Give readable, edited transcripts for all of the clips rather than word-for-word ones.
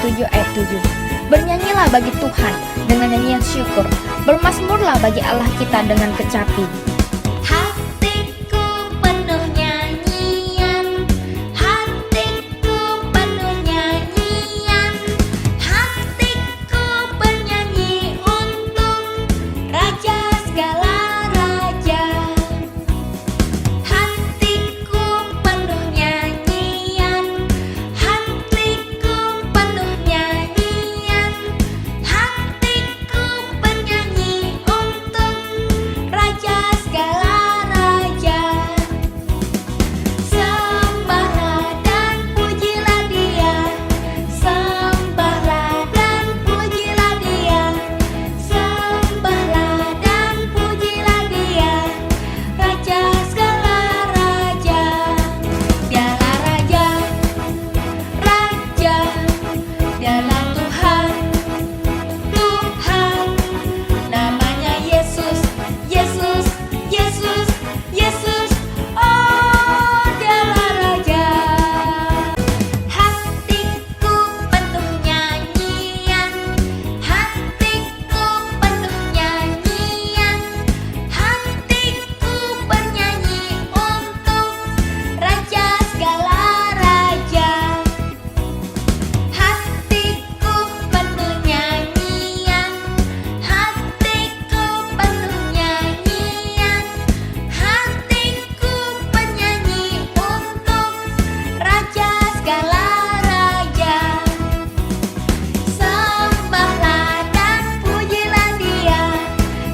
7 ayat 7. Bernyanyilah bagi Tuhan dengan nyanyian syukur, bermazmurlah bagi Allah kita dengan kecapi. Hatiku penuh nyanyian, hatiku penuh nyanyian, hatiku bernyanyi untuk Raja segala raja. Hatiku penuh nyanyian, hatiku penuh nyanyian, hatiku bernyanyi untuk Raja segala raja. Sembahlah dan pujilah Dia, sembahlah dan pujilah Dia, sembahlah dan pujilah Dia, Raja segala raja. Dialah Raja, Raja, Dialah Tuhan, Tuhan. Namanya Yesus, Yesus, Yesus, Yesus. Oh, Dialah Raja. Hatiku penuh nyanyian, hatiku penuh nyanyian, hatiku bernyanyi untuk Raja segala raja. Hatiku penuh nyanyian, hatiku penuh nyanyian, hatiku bernyanyi untuk Raja segala raja. Sembahlah dan pujilah Dia,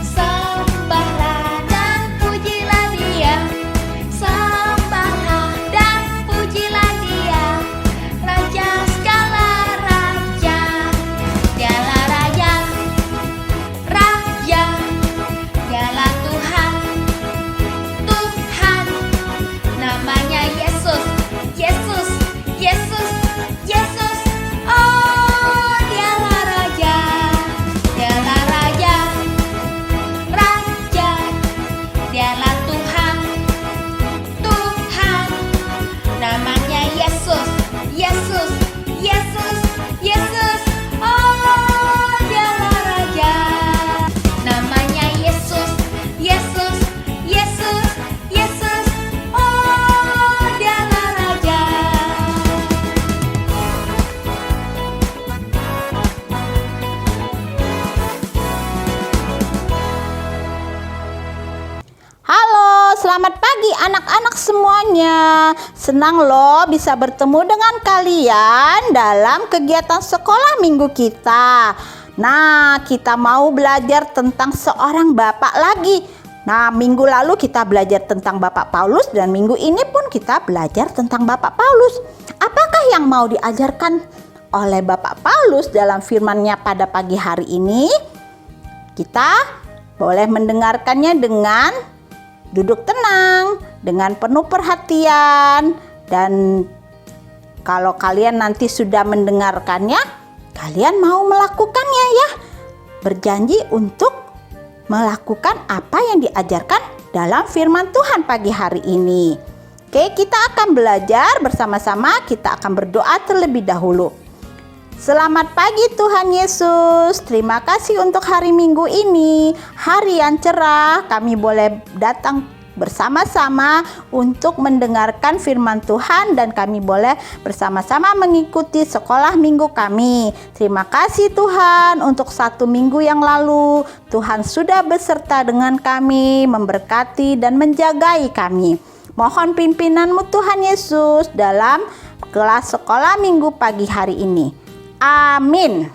sembahlah dan pujilah Dia, sembahlah dan pujilah Dia, Raja segala raja. Dialah Raja, Raja, Dialah Tuhan, Tuhan. Namanya Yesus, Yesus, Yesus, Yesus. Oh, Dialah Raja, Dialah Raja, Raja, Dialah Tuhan, Tuhan. Namanya Yesus, Yesus, Yesus, Yesus. Oh, Dialah Raja. Namanya Yesus, Yesus, Yesus, Yesus. Oh, Dialah Raja. Halo, selamat pagi anak-anak semuanya. Senang loh bisa bertemu dengan kalian dalam kegiatan sekolah minggu kita. Nah, kita mau belajar tentang seorang bapak lagi. Nah, minggu lalu kita belajar tentang Bapak Paulus dan minggu ini pun kita belajar tentang Bapak Paulus. Apakah yang mau diajarkan oleh Bapak Paulus dalam firman-Nya pada pagi hari ini? Kita boleh mendengarkannya dengan duduk tenang, dengan penuh perhatian, dan kalau kalian nanti sudah mendengarkannya, kalian mau melakukannya ya. Berjanji untuk melakukan apa yang diajarkan dalam firman Tuhan pagi hari ini. Oke, kita akan belajar bersama-sama, kita akan berdoa terlebih dahulu. Selamat pagi Tuhan Yesus, terima kasih untuk hari Minggu ini, hari yang cerah, kami boleh datang bersama-sama untuk mendengarkan firman Tuhan dan kami boleh bersama-sama mengikuti sekolah minggu kami. Terima kasih Tuhan untuk 1 minggu yang lalu, Tuhan sudah beserta dengan kami, memberkati dan menjagai kami. Mohon pimpinan-Mu Tuhan Yesus dalam kelas sekolah minggu pagi hari ini. Amin.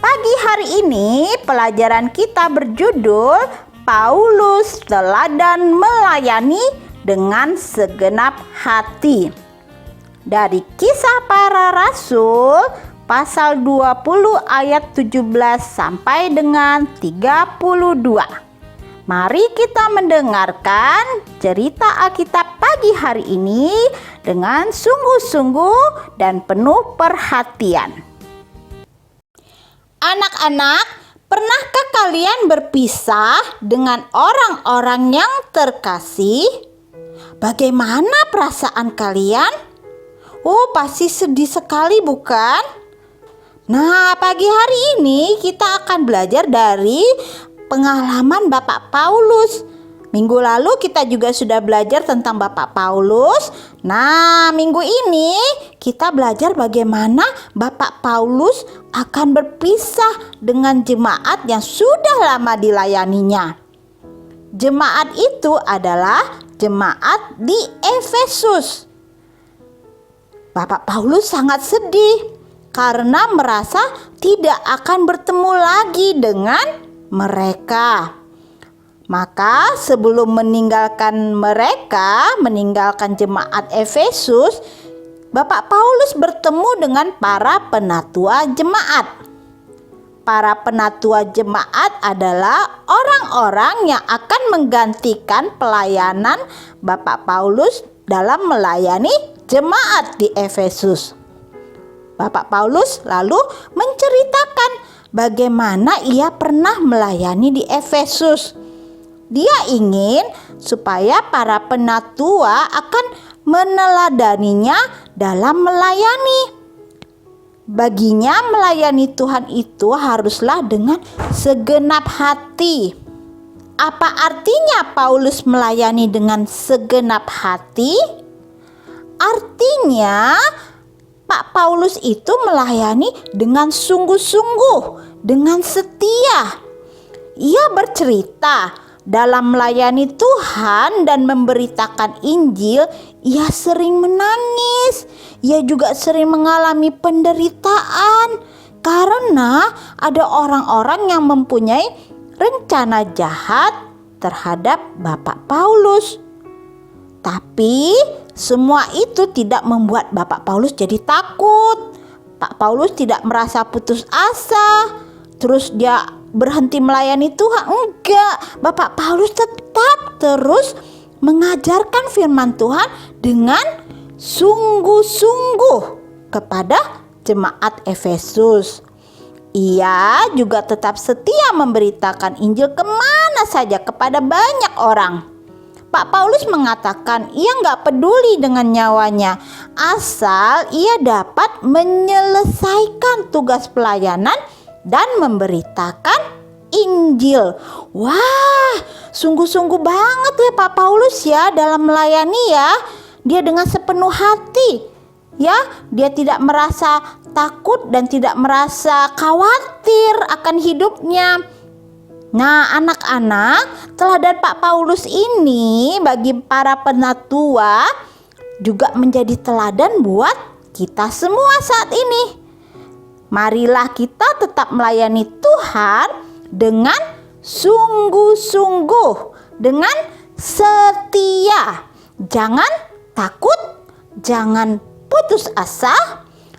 Pagi hari ini pelajaran kita berjudul Paulus teladan melayani dengan segenap hati. Dari Kisah Para Rasul pasal 20 ayat 17 sampai dengan 32. Mari kita mendengarkan cerita Alkitab pagi hari ini dengan sungguh-sungguh dan penuh perhatian. Anak-anak, pernahkah kalian berpisah dengan orang-orang yang terkasih? Bagaimana perasaan kalian? Oh, pasti sedih sekali, bukan? Nah, pagi hari ini kita akan belajar dari pengalaman Bapak Paulus. Minggu lalu kita juga sudah belajar tentang Bapak Paulus. Nah, minggu ini kita belajar bagaimana Bapak Paulus akan berpisah dengan jemaat yang sudah lama dilayaninya. Jemaat itu adalah jemaat di Efesus. Bapak Paulus sangat sedih karena merasa tidak akan bertemu lagi dengan mereka. Maka sebelum meninggalkan jemaat Efesus, Bapak Paulus bertemu dengan para penatua jemaat. Para penatua jemaat adalah orang-orang yang akan menggantikan pelayanan Bapak Paulus dalam melayani jemaat di Efesus. Bapak Paulus lalu menceritakan bagaimana ia pernah melayani di Efesus. Dia ingin supaya para penatua akan meneladaninya dalam melayani. Baginya melayani Tuhan itu haruslah dengan segenap hati. Apa artinya Paulus melayani dengan segenap hati? Artinya Pak Paulus itu melayani dengan sungguh-sungguh, dengan setia. Ia bercerita dalam melayani Tuhan dan memberitakan Injil, ia sering menangis. Ia juga sering mengalami penderitaan karena ada orang-orang yang mempunyai rencana jahat terhadap Bapak Paulus. Tapi semua itu tidak membuat Bapak Paulus jadi takut. Pak Paulus tidak merasa putus asa, terus dia berhenti melayani Tuhan. Enggak, Bapak Paulus tetap terus mengajarkan firman Tuhan dengan sungguh-sungguh kepada jemaat Efesus. Ia juga tetap setia memberitakan Injil kemana saja kepada banyak orang. Pak Paulus mengatakan ia nggak peduli dengan nyawanya asal ia dapat menyelesaikan tugas pelayanan dan memberitakan Injil. Wah, sungguh-sungguh banget ya Pak Paulus ya dalam melayani ya. Dia dengan sepenuh hati ya, dia tidak merasa takut dan tidak merasa khawatir akan hidupnya. Nah, anak-anak, teladan Pak Paulus ini bagi para penatua juga menjadi teladan buat kita semua saat ini. Marilah kita tetap melayani Tuhan dengan sungguh-sungguh, dengan setia. Jangan takut, jangan putus asa,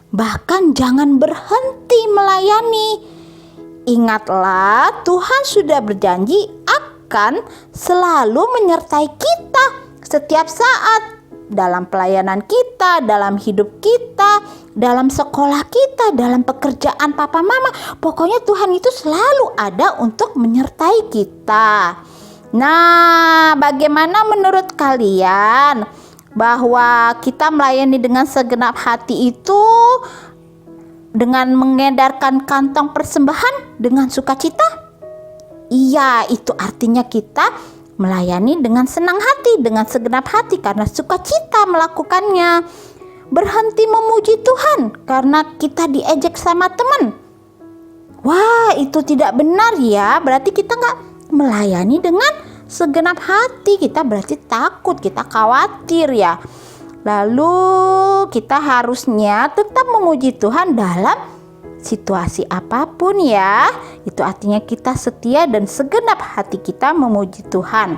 bahkan jangan berhenti melayani. Ingatlah, Tuhan sudah berjanji akan selalu menyertai kita setiap saat dalam pelayanan kita, dalam hidup kita, dalam sekolah kita, dalam pekerjaan papa mama. Pokoknya Tuhan itu selalu ada untuk menyertai kita. Nah, bagaimana menurut kalian bahwa kita melayani dengan segenap hati itu dengan mengedarkan kantong persembahan dengan sukacita? Iya, itu artinya kita melayani dengan senang hati, dengan segenap hati karena sukacita melakukannya. Berhenti memuji Tuhan karena kita diejek sama teman. Wah, itu tidak benar ya. Berarti kita nggak melayani dengan segenap hati. Kita berarti takut, kita khawatir ya. Lalu kita harusnya tetap memuji Tuhan dalam situasi apapun ya. Itu artinya kita setia dan segenap hati kita memuji Tuhan.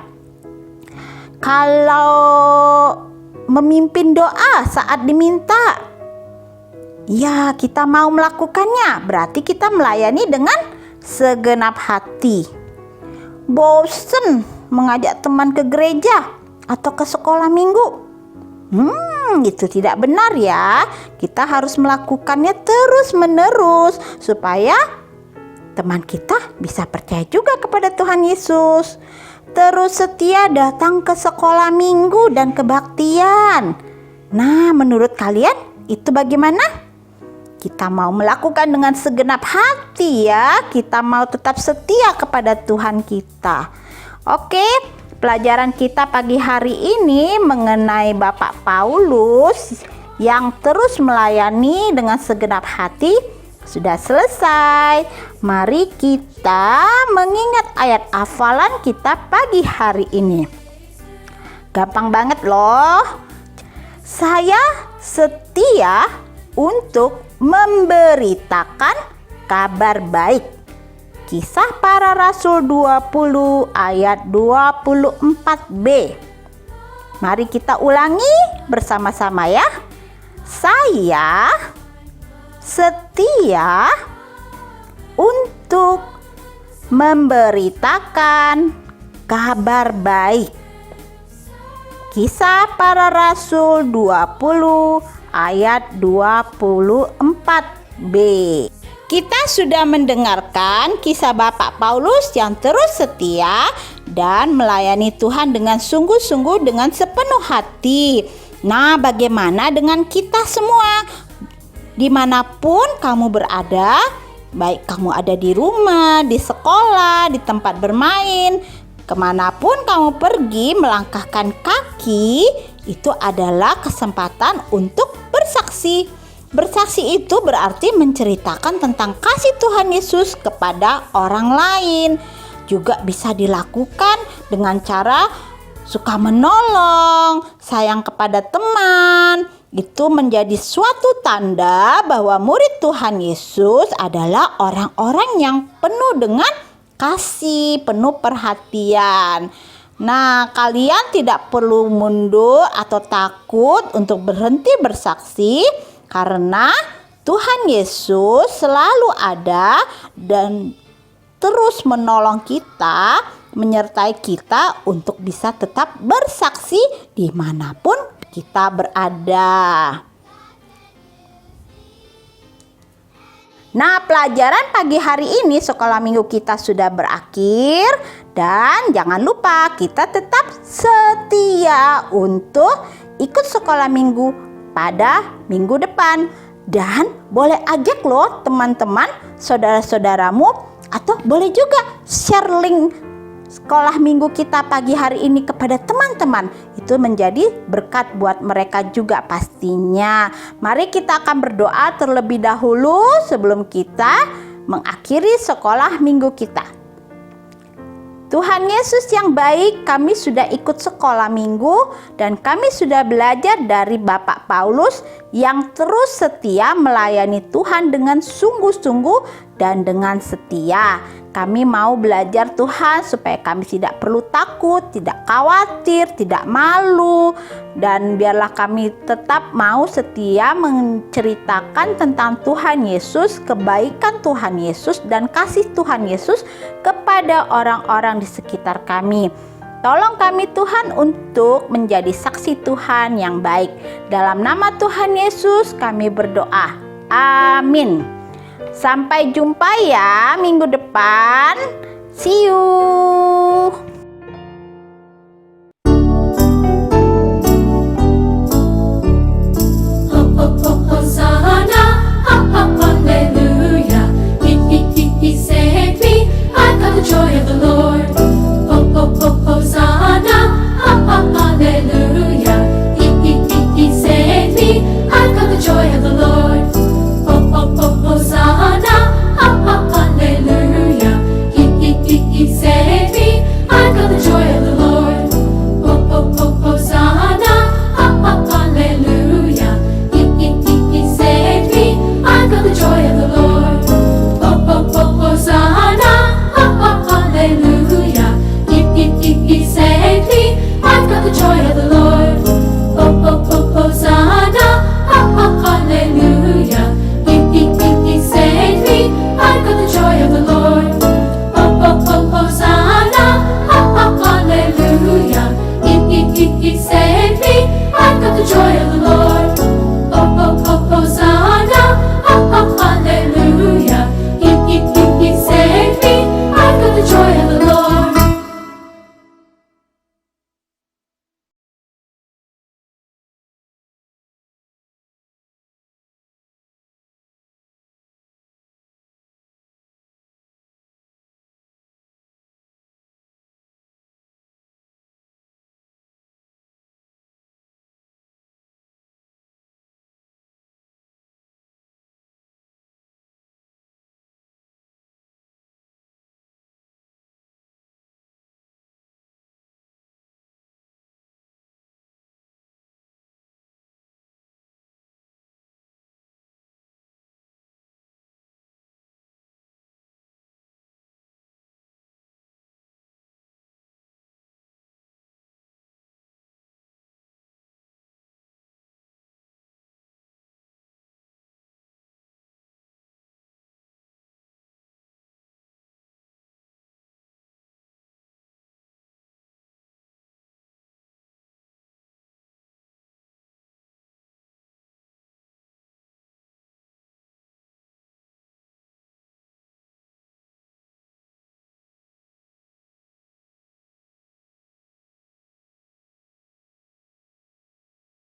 Kalau memimpin doa saat diminta, ya kita mau melakukannya, berarti kita melayani dengan segenap hati. Bosen mengajak teman ke gereja atau ke sekolah minggu, itu tidak benar ya. Kita harus melakukannya terus menerus supaya teman kita bisa percaya juga kepada Tuhan Yesus. terus setia datang ke sekolah minggu dan kebaktian. Nah, menurut kalian itu bagaimana? Kita mau melakukan dengan segenap hati ya. Kita mau tetap setia kepada Tuhan kita. Oke, pelajaran kita pagi hari ini mengenai Bapak Paulus yang terus melayani dengan segenap hati sudah selesai. Mari kita mengingat ayat hafalan kita pagi hari ini. Gampang banget loh. Saya setia untuk memberitakan kabar baik. Kisah Para Rasul 20 ayat 24b. Mari kita ulangi bersama-sama ya. Saya setia untuk memberitakkan kabar baik. Kisah Para Rasul 20 ayat 24b. Kita sudah mendengarkan kisah Bapak Paulus yang terus setia dan melayani Tuhan dengan sungguh-sungguh dengan sepenuh hati. Nah, bagaimana dengan kita semua? Dimanapun kamu berada, baik kamu ada di rumah, di sekolah, di tempat bermain, kemanapun kamu pergi melangkahkan kaki, itu adalah kesempatan untuk bersaksi. Bersaksi itu berarti menceritakan tentang kasih Tuhan Yesus kepada orang lain. Juga bisa dilakukan dengan cara suka menolong, sayang kepada teman. Itu menjadi suatu tanda bahwa murid Tuhan Yesus adalah orang-orang yang penuh dengan kasih, penuh perhatian. Nah, kalian tidak perlu mundur atau takut untuk berhenti bersaksi, karena Tuhan Yesus selalu ada dan terus menolong kita, menyertai kita untuk bisa tetap bersaksi dimanapun kita berada. Nah, pelajaran pagi hari ini sekolah minggu kita sudah berakhir. Dan jangan lupa kita tetap setia untuk ikut sekolah minggu pada minggu depan. Dan boleh ajak loh teman-teman, saudara-saudaramu, atau boleh juga share link sekolah minggu kita pagi hari ini kepada teman-teman. Itu menjadi berkat buat mereka juga pastinya. Mari kita akan berdoa terlebih dahulu sebelum kita mengakhiri sekolah minggu kita. Tuhan Yesus yang baik, kami sudah ikut sekolah minggu dan kami sudah belajar dari Bapak Paulus yang terus setia melayani Tuhan dengan sungguh-sungguh dan dengan setia. Kami mau belajar Tuhan supaya kami tidak perlu takut, tidak khawatir, tidak malu, dan biarlah kami tetap mau setia menceritakan tentang Tuhan Yesus, kebaikan Tuhan Yesus dan kasih Tuhan Yesus kepada orang-orang di sekitar kami. Tolong kami Tuhan untuk menjadi saksi Tuhan yang baik. Dalam nama Tuhan Yesus kami berdoa. Amin. Sampai jumpa ya minggu depan. See you.